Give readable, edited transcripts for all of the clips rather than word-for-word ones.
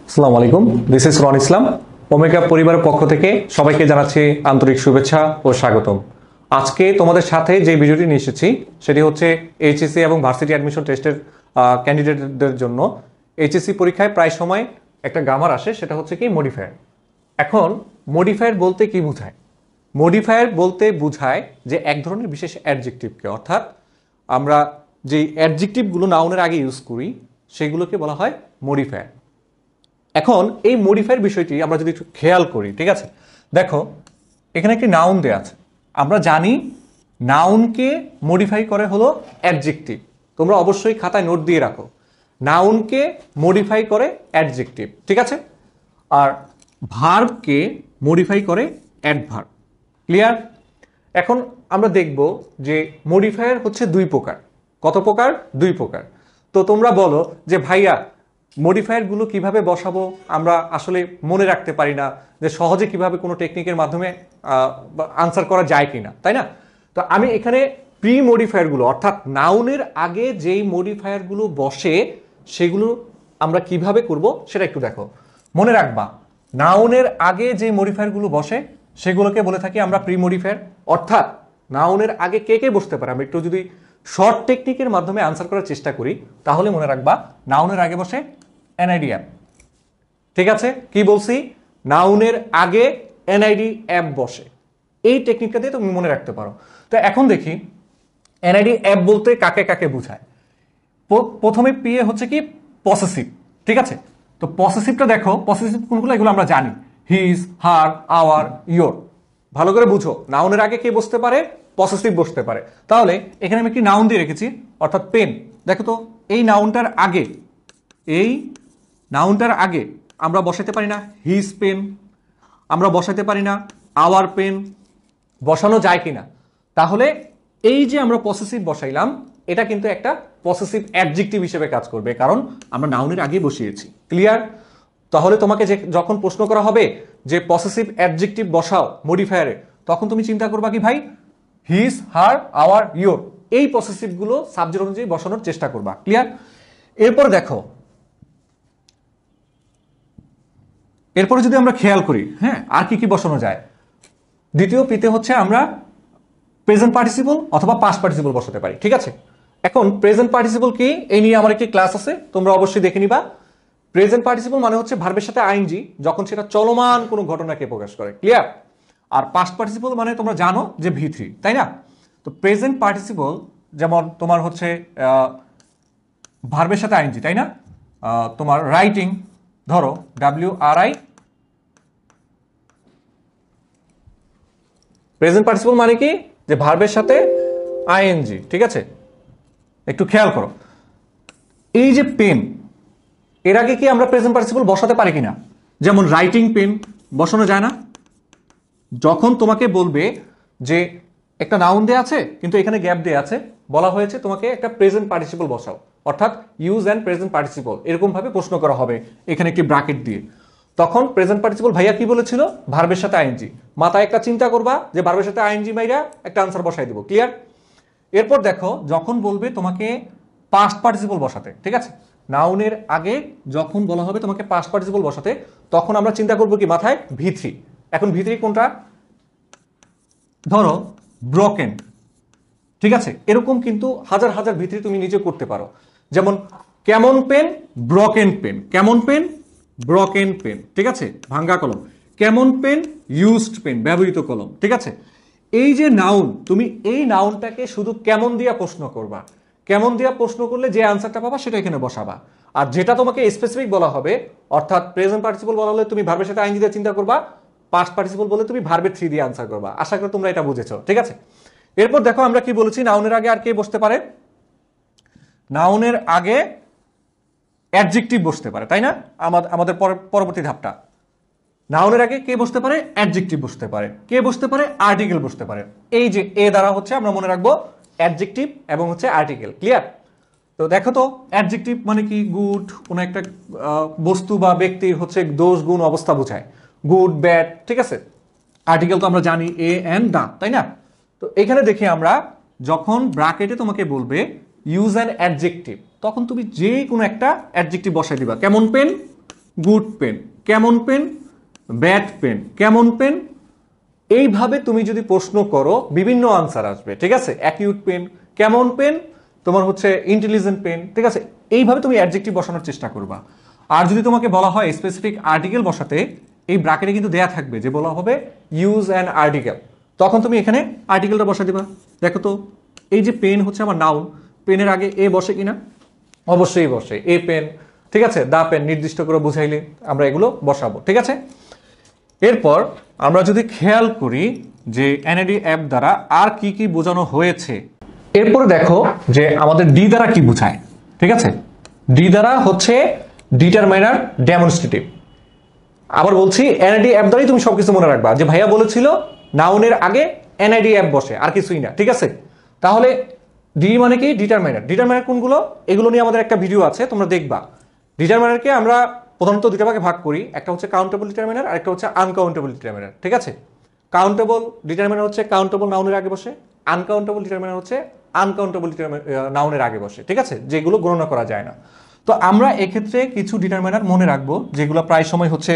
আসসালামু আলাইকুম, this is Ron Islam. Omega পরিবারের পক্ষ থেকে সবাইকে জানাচ্ছি আন্তরিক শুভেচ্ছা ও স্বাগতম। আজকে তোমাদের সাথে যে ভিডিওটি নিয়ে এসেছি সেটি হচ্ছে এইচএসসি এবং ভার্সিটি অ্যাডমিশন টেস্টের ক্যান্ডিডেটদের জন্য। এইচএসসি পরীক্ষায় প্রায় সময় একটা গ্রামার আসে, সেটা হচ্ছে কি মডিফায়ার। এখন মডিফায়ার বলতে কি বোঝায়? মডিফায়ার বলতে বোঝায় যে এক ধরনের বিশেষ অ্যাডজেক্টিভকে, অর্থাৎ আমরা যেই অ্যাডজেক্টিভগুলো নাউনের আগে ইউজ করি সেগুলোকে বলা হয় মডিফায়ার। এখন এই মডিফায়ার বিষয়টি আমরা যদি একটু খেয়াল করি, ঠিক আছে, দেখো এখানে একটি নাউন দেয়া আছে। আমরা জানি নাউনকে মডিফাই করে হলো অ্যাডজেক্টিভ। তোমরা অবশ্যই খাতায় নোট দিয়ে রাখো, নাউনকে মডিফাই করে অ্যাডজেক্টিভ, ঠিক আছে। আর ভার্বকে মডিফাই করে অ্যাডভার্ব। ক্লিয়ার? এখন আমরা দেখব যে মডিফায়ার হচ্ছে দুই প্রকার। কত প্রকার? দুই প্রকার। তো তোমরা বলো যে ভাইয়া মডিফায়ারগুলো কিভাবে বসাবো, আমরা আসলে মনে রাখতে পারি না যে সহজে কিভাবে কোনো টেকনিকের মাধ্যমে আনসার করা যায় কিনা, তাই না? তো আমি এখানে প্রি মডিফায়ারগুলো, অর্থাৎ নাউনের আগে যেই মডিফায়ারগুলো বসে সেগুলো আমরা কিভাবে করব সেটা একটু দেখো। মনে রাখবা, নাউনের আগে যে মডিফায়ারগুলো বসে সেগুলোকে বলে থাকি আমরা প্রি মডিফায়ার। অর্থাৎ নাউনের আগে কে কে বসতে পারে, আমি একটু যদি শর্ট টেকনিকের মাধ্যমে আনসার করার চেষ্টা করি তাহলে মনে রাখবা নাউনের আগে বসে এনআইডি অ্যাপ। ঠিক আছে, কি বলছি? নাউনের আগে এনআইডি অ্যাপ বসে। এই টেকনিকটা দিয়ে তুমি মনে রাখতে পারো। তো এখন দেখি এনআইডি অ্যাপ বলতে কাকে কাকে বোঝায়। প্রথমে পিএ হচ্ছে কি পসেসিভ, ঠিক আছে। তো পসেসিভটা দেখো, পসেসিভ কোনগুলো এগুলো আমরা জানি, হিজ, হার, আওয়ার, ইয়োর। ভালো করে বুঝো, নাউনের আগে কে বসতে পারে? পসেসিভ বসতে পারে। তাহলে এখানে আমি একটি নাউন দিয়ে রেখেছি, অর্থাৎ পেন। দেখো তো এই নাউনটার আগে আমরা বসাতে পারি না হিজ পেন, আমরা বসাতে পারি না আওয়ার পেন, বসানো যায় কিনা? তাহলে এই যে আমরা পসেসিভ বসাইলাম এটা কিন্তু একটা পসেসিভ অ্যাডজেক্টিভ হিসেবে কাজ করবে, কারণ আমরা নাউনের আগে বসিয়েছি। ক্লিয়ার? তাহলে তোমাকে যখন প্রশ্ন করা হবে যে পসেসিভ অ্যাডজেক্টিভ বসাও মডিফায়ারে, তখন তুমি চিন্তা করবা কি ভাই, হিজ, হার, আওয়ার, ইয়োর, এই পসেসিভগুলো সাবজেক্ট অনুযায়ী বসানোর চেষ্টা করবা। ক্লিয়ার? এরপর দেখো, এরপরে যদি আমরা খেয়াল করি, হ্যাঁ, আর কি কি বসানো যায়। দ্বিতীয় পিতে হচ্ছে আমরা প্রেজেন্ট পার্টিসিপল অথবা পাস্ট পার্টিসিপল বসাতে পারি, ঠিক আছে। এখন প্রেজেন্ট পার্টিসিপল কি, এই নিয়ে আমার একটি ক্লাস আছে, তোমরা অবশ্যই দেখে নিবা। প্রেজেন্ট পার্টিসিপল মানে হচ্ছে ভার্বের সাথে আইএনজি যখন সেটা চলমান কোনো ঘটনাকে প্রকাশ করে। ক্লিয়ার? আর পাস্ট পার্টিসিপল মানে তোমরা জানো যে ভি3, তাই না? তো প্রেজেন্ট পার্টিসিপল যেমন তোমার হচ্ছে ভার্বের সাথে আইএনজি, তাই না? তোমার রাইটিং, ধরো WRI, প্রেজেন্ট পার্টিসিপল মানে কি, যে ভার্বের সাথে আইএনজি, ঠিক আছে। একটু খেয়াল করো, এই যে পেন, এর আগে কি আমরা প্রেজেন্ট পার্টিসিপল বসাতে পারি কিনা? যেমন রাইটিং পেন বসানো যায় না? যখন তোমাকে বলবে যে একটা নাউন দেয়া আছে কিন্তু এখানে গ্যাপ দেয়া আছে, বলা হয়েছে তোমাকে একটা প্রেজেন্ট পার্টিসিপল বসাও, অর্থাৎ ইউজ অ্যান্ড প্রেজেন্ট পার্টিসিপল, এরকম ভাবে প্রশ্ন করা হবে এখানে একটি ব্র্যাকেট দিয়ে। তখন প্রেজেন্ট পার্টিসিপল ভাইয়া কি বলেছিল? ভার্বের সাথে আইএনজি। মাথায় একটা চিন্তা করবা যে ভার্বের সাথে আইএনজি মাইরা একটা আনসার বসাই দিব। ক্লিয়ার? এরপর দেখো, যখন বলবে তোমাকে পাস্ট পার্টিসিপল বসাতে, ঠিক আছে, নাউনের আগে যখন বলা হবে তোমাকে পাস্ট পার্টিসিপল বসাতে, তখন আমরা চিন্তা করবো কি মাথায়? ভি3। এখন ভি3 কোনটা? ধরো ব্রোকেন, ঠিক আছে। এরকম কিন্তু হাজার হাজার ভি3 তুমি নিজে করতে পারো। যেমন কেমন পেন, ব্রোকেন পেন, কেমন পেন, ব্রোকেন পেন, ঠিক আছে, ভাঙ্গা কলম। কেমন পেন, ইউজড পেন, ব্যবহৃত কলম, ঠিক আছে। এই যে নাউন, তুমি এই নাউনটাকে শুধু কেমন দিয়া প্রশ্ন করবা, কেমন দিয়া প্রশ্ন করলে যে আনসারটা পাবা সেটা এখানে বসাবা। আর যেটা তোমাকে স্পেসিফিক বলা হবে, অর্থাৎ প্রেজেন্ট পার্টিসিপল বলা হলে তুমি ভার্বের সাথে আইএনজি দিয়ে চিন্তা করবা, পাস্ট পার্টিসিপল বলে তুমি ভার্বের 3 দিয়ে আনসার করবা। আশা করি তোমরা এটা বুঝেছো, ঠিক আছে। এরপর দেখো আমরা কি বলেছি, নাউনের আগে আর কে বসতে পারে? নাউনের আগে অ্যাডজেক্টিভ বসতে পারে, তাই না? আমাদের পরবর্তী ধাপটা, নাউনের আগে কে বসতে পারে? অ্যাডজেক্টিভ বসতে পারে। কে বসতে পারে? আর্টিকেল বসতে পারে। এই যে এ দ্বারা হচ্ছে আমরা মনে রাখবো অ্যাডজেক্টিভ এবং হচ্ছে আর্টিকেল। ক্লিয়ার? তো দেখো তো, অ্যাডজেক্টিভ মানে কি? গুড, কোনো একটা বস্তু বা ব্যক্তির হচ্ছে দোষ, গুণ, অবস্থা বোঝায়, গুড, ব্যাড, ঠিক আছে। আর্টিকেল তো আমরা জানি এ এন্ড দা, তাই না? তো এখানে দেখি আমরা, যখন ব্র্যাকেটে তোমাকে বলবে ইউজ অ্যান অ্যাডজেক্টিভ, তখন তুমি যে কোনো একটা অ্যাডজেক্টিভ বসাই দিবা। কেমন পেন, গুড পেন, কেমন পেন, ব্যাড পেন, কেমন পেন। এইভাবে তুমি যদি প্রশ্ন করো বিভিন্ন আনসার আসবে, ঠিক আছে। অ্যাকিউট পেন, কেমন পেন, তোমার হচ্ছে ইন্টেলিজেন্ট পেন, ঠিক আছে। এইভাবে তুমি অ্যাডজেক্টিভ বসানোর চেষ্টা করবা। আর যদি তোমাকে বলা হয় স্পেসিফিক আর্টিকেল বসাতে, এই ব্র্যাকেটে কিন্তু দেয়া থাকবে যে বলা হবে ইউজ অ্যান আর্টিকেল, তখন তুমি এখানে আর্টিকেলটা বসা দিবা। দেখো তো, এই যে পেন হচ্ছে আমার নাউন, পেনের আগে এ বসে কিনা? অবশ্যই বসে, এ পেন, ঠিক আছে। দা পেন নির্দিষ্ট করে বুঝাইলে আমরা এগুলো বসাবো, ঠিক আছে। এরপর আমরা যদি খেয়াল করি যে এনএডি অ্যাপ দ্বারা আর কি কি বোঝানো হয়েছে, এরপরে দেখো যে আমাদের ডি দ্বারা কি বোঝায়, ঠিক আছে। ডি দ্বারা হচ্ছে ডিটারমাইনার ডেমনস্ট্রেটিভ। আবার বলছি, এনআইডি অ্যাপ দ্বারাই তুমি সবকিছু মনে রাখবা, যে ভাইয়া বলেছিল নাউনের আগে এনআইডি অ্যাপ বসে, আর কিছুই না, ঠিক আছে। তাহলে ডি মানে কি? ডিটারমাইনার। ডিটারমাইনার কোনগুলো, এগুলো নিয়ে আমাদের একটা ভিডিও আছে, তোমরা দেখবা। ডিটারমাইনারকে আমরা প্রধানত দুটা ভাগে ভাগ করি, একটা হচ্ছে কাউন্টেবল ডিটারমাইনার আর একটা হচ্ছে আনকাউন্টেবল ডিটারমাইনার, ঠিক আছে। কাউন্টেবল ডিটারমাইনার হচ্ছে কাউন্টেবল নাউনের আগে বসে, আনকাউন্টেবল ডিটারমাইনার হচ্ছে আনকাউন্টেবল নাউনের আগে বসে, ঠিক আছে, যেগুলো গণনা করা যায় না। তো আমরা এক্ষেত্রে কিছু ডিটারমাইনার মনে রাখবো যেগুলো প্রায় সময় হচ্ছে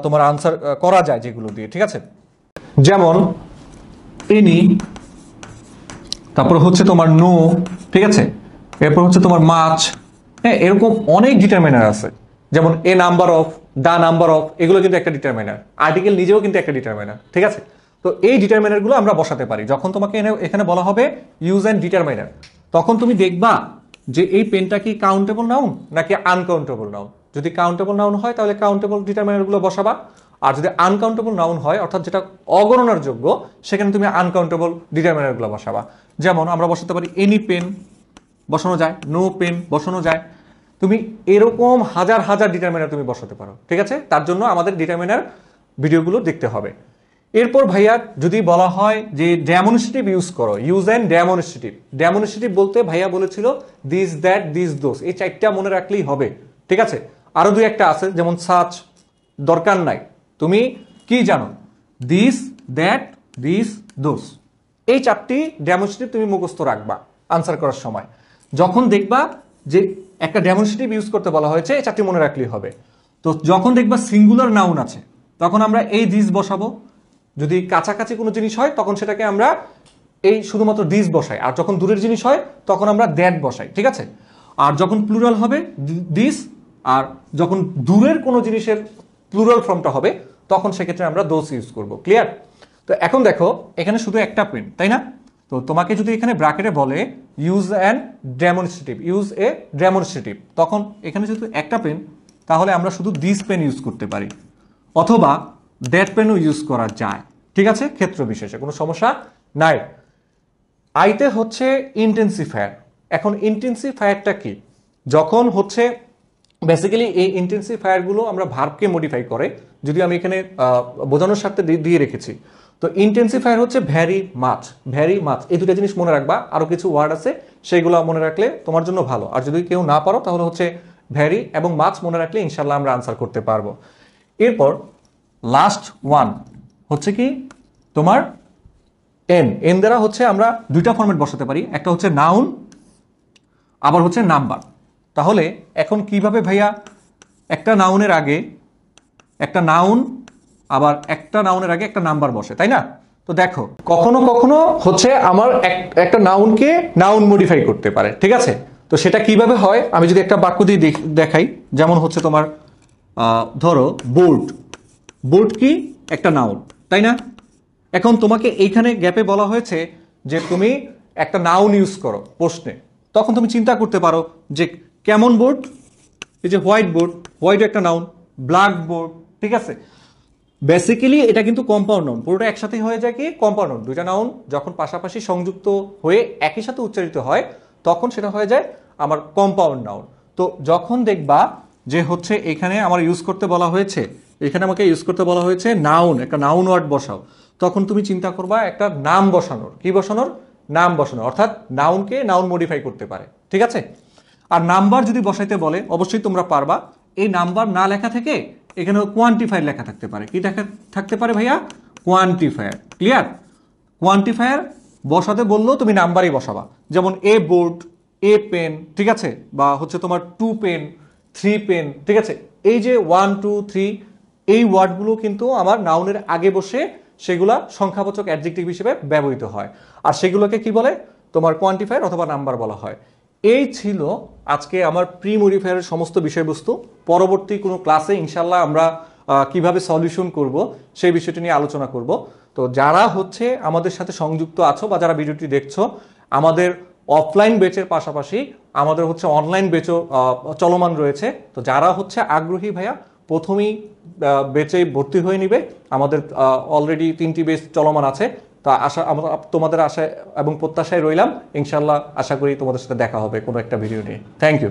তোমার আনসার করা যায় যেগুলো দিয়ে, ঠিক আছে। যেমন এনি, তারপর হচ্ছে তোমার নো, ঠিক আছে। এরপর হচ্ছে তোমার মাছ, হ্যাঁ, এরকম অনেক ডিটারমাইনার আছে। যেমন a number of, the number of, এগুলো কিন্তু একটা ডিটারমাইনার। আর্টিকেল নিজেও কিন্তু একটা ডিটারমাইনার, ঠিক আছে। তো এই ডিটারমাইনারগুলো আমরা বসাতে পারি। যখন তোমাকে এখানে বলা হবে ইউজ অ্যান্ড ডিটারমাইনার, তখন তুমি দেখবা যে এই পেনটা কি কাউন্টেবল নাউন নাকি আনকাউন্টেবল নাউন। যদি কাউন্টেবল নাউন হয় তাহলে কাউন্টেবল ডিটারমাইনারগুলো বসাবা, আর যদি আনকাউন্টেবল নাউন হয় অর্থাৎ যেটা অগণনার যোগ্য, সেখানে তুমি আনকাউন্টেবল ডিটারমাইনারগুলো বসাবা। যেমন আমরা বসাতে পারি এনি পেন বসানো যায়, নো পেন বসানো যায়। তুমি এরকম হাজার হাজার ডিটারমিনার তুমি বসাতে পারো, ঠিক আছে। তার জন্য আমাদের ডিটারমিনার ভিডিওগুলো দেখতে হবে। এরপর ভাইয়া যদি বলা হয় যে ডেমনস্ট্রেটিভ ইউজ করো, ইউজ অ্যান্ড ডেমনস্ট্রেটিভ। ডেমনস্ট্রেটিভ বলতে ভাইয়া বলেছিল দিস দ্যাট দিস দোস, এই চারটা মনে রাখলেই হবে, ঠিক আছে। আরো দুই একটা আছে, যেমন সাচ, দরকার নাই, তুমি কি জানো, দিস দ্যাট দিস দোস, এই চারটি ডেমনস্ট্রেটিভ তুমি মুখস্থ রাখবা আনসার করার সময়। যখন দেখবা যে একটা ডেমনস্ট্রেটিভ ইউজ করতে বলা হয়েছে, এই চারটি মনে রাখলেই হবে। তো যখন দেখবা সিঙ্গুলার নাউন আছে, তখন আমরা এই দিস বসাবো। যদি কাছাকাছি কোনো জিনিস হয় তখন সেটাকে আমরা এই শুধুমাত্র দিস বসাই, আর যখন দূরের জিনিস হয় তখন আমরা দ্যাট বসাই, ঠিক আছে। আর যখন প্লুরাল হবে দিস, আর যখন দূরের কোনো জিনিসের প্লুরাল ফর্মটা হবে তখন সেক্ষেত্রে আমরা দোস ইউজ করব। ক্লিয়ার? তো এখন দেখো এখানে শুধু একটা পেন, তাই না? তো তোমাকে যদি এখানে ব্র্যাকেটে বলে use an demonstrative, use a demonstrative, তখন এখানে যেহেতু একটা পেন, তাহলে আমরা শুধু দিস পেন ইউজ করতে পারি, অথবা দ্যাট পেনও ইউজ করা যায়, ঠিক আছে, ক্ষেত্র বিশেষে কোনো সমস্যা নাই। আইতে হচ্ছে ইন্টেন্সিফায়ার। এখন ইন্টেন্সিফায়ারটা কি? যখন হচ্ছে বেসিক্যালি এই ইন্টেন্সিফায়ারগুলো আমরা ভার্বকে মডিফাই করে, যদি আমি এখানে বোঝানোর স্বার্থে দিয়ে রেখেছি। তো ইন্টেন্সিফায়ার হচ্ছে ভ্যারি মাচ, ভ্যারি মাচ, এই দুটো জিনিস মনে রাখবা। আরো কিছু ওয়ার্ড আছে, সেইগুলো মনে রাখলে তোমার জন্য ভালো। আর যদি কেউ না পারো তাহলে হচ্ছে ভ্যারি এবং মাচ মনে রাখলে ইনশাল্লাহ আমরা আনসার করতে পারবো। এরপর লাস্ট ওয়ান হচ্ছে কি তোমার এন। এন দ্বারা হচ্ছে আমরা দুইটা ফরম্যাট বসাতে পারি, একটা হচ্ছে নাউন, আবার হচ্ছে নাম্বার। তাহলে এখন কিভাবে ভাইয়া একটা নাউনের আগে একটা নাউন, আবার একটা নাউনের আগে একটা নাম্বার বসে, তাই না? তো দেখো কখনো কখনো হচ্ছে আমার একটা নাউনকে নাউন মডিফাই করতে পারে, ঠিক আছে। তো সেটা কিভাবে হয় আমি যদি একটা বাক্য দিয়ে দেখাই, যেমন হচ্ছে তোমার ধরো বোর্ড। বোর্ড কি? একটা নাউন, তাই না? এখন তোমাকে এইখানে গ্যাপে বলা হয়েছে যে তুমি একটা নাউন ইউজ করো প্রশ্নে, তখন তুমি চিন্তা করতে পারো যে কেমন বোর্ড, এই যে হোয়াইট বোর্ড, হোয়াইট একটা নাউন, ব্ল্যাক বোর্ড, ঠিক আছে। বেসিক্যালি এটা কিন্তু কম্পাউন্ড নাউন, পুরোটা একসাথে হয়ে যায় কি কম্পাউন্ড নাউন। দুইটা নাউন যখন পাশাপাশি সংযুক্ত হয়ে একই সাথে উচ্চারিত হয় তখন সেটা হয়ে যায় আমার কম্পাউন্ড নাউন। তো যখন দেখবা যে হচ্ছে এখানে আমার ইউজ করতে বলা হয়েছে, এখানে আমাকে ইউজ করতে বলা হয়েছে নাউন, একটা নাউন ওয়ার্ড বসাও, তখন তুমি চিন্তা করবা একটা নাম বসানোর, কি বসানোর? নাম বসানোর, অর্থাৎ নাউনকে নাউন মডিফাই করতে পারে, ঠিক আছে। আর নাম্বার যদি বসাইতে বলে অবশ্যই তোমরা পারবা। এই নাম্বার না লেখা থেকে এখানে কোয়ান্টিফায়ার লেখা থাকতে পারে। কি থাকতে পারে ভাইয়া? কোয়ান্টিফায়ার। ক্লিয়ার? কোয়ান্টিফায়ার বসাতে বললেও তুমি নাম্বারই বসাবা, যেমন এ বোর্ড, এ পেন, ঠিক আছে, বা হচ্ছে তোমার 2 পেন, 3 পেন, ঠিক আছে। এই যে 1 2 3 এই ওয়ার্ডগুলো কিন্তু আমার নাউনের আগে বসে সেগুলা সংখ্যাবাচক অ্যাডজেক্টিভ হিসেবে ব্যবহৃত হয়। আর সেগুলোকে কি বলে? তোমার কোয়ান্টিফায়ার অথবা নাম্বার বলা হয়। এই ছিল আজকে আমার প্রি মডিফায়ারের সমস্ত বিষয়বস্তু। পরবর্তী কোনো ক্লাসে ইনশাল্লাহ আমরা কিভাবে সলিউশন করব সেই বিষয়টি নিয়ে আলোচনা করব। তো যারা হচ্ছে আমাদের সাথে সংযুক্ত আছো বা যারা ভিডিওটি দেখছো, আমাদের অফলাইন ব্যাচের পাশাপাশি আমাদের হচ্ছে অনলাইন ব্যাচও চলমান রয়েছে। তো যারা হচ্ছে আগ্রহী ভাইয়া প্রথমেই ব্যাচে ভর্তি হয়ে নিবে। আমাদের অলরেডি 3টি ব্যাচ চলমান আছে। তা তোমাদের আশায় এবং প্রত্যাশায় রইলাম। ইনশাল্লাহ আশা করি তোমাদের সাথে দেখা হবে কোনো একটা ভিডিও নিয়ে। Thank you.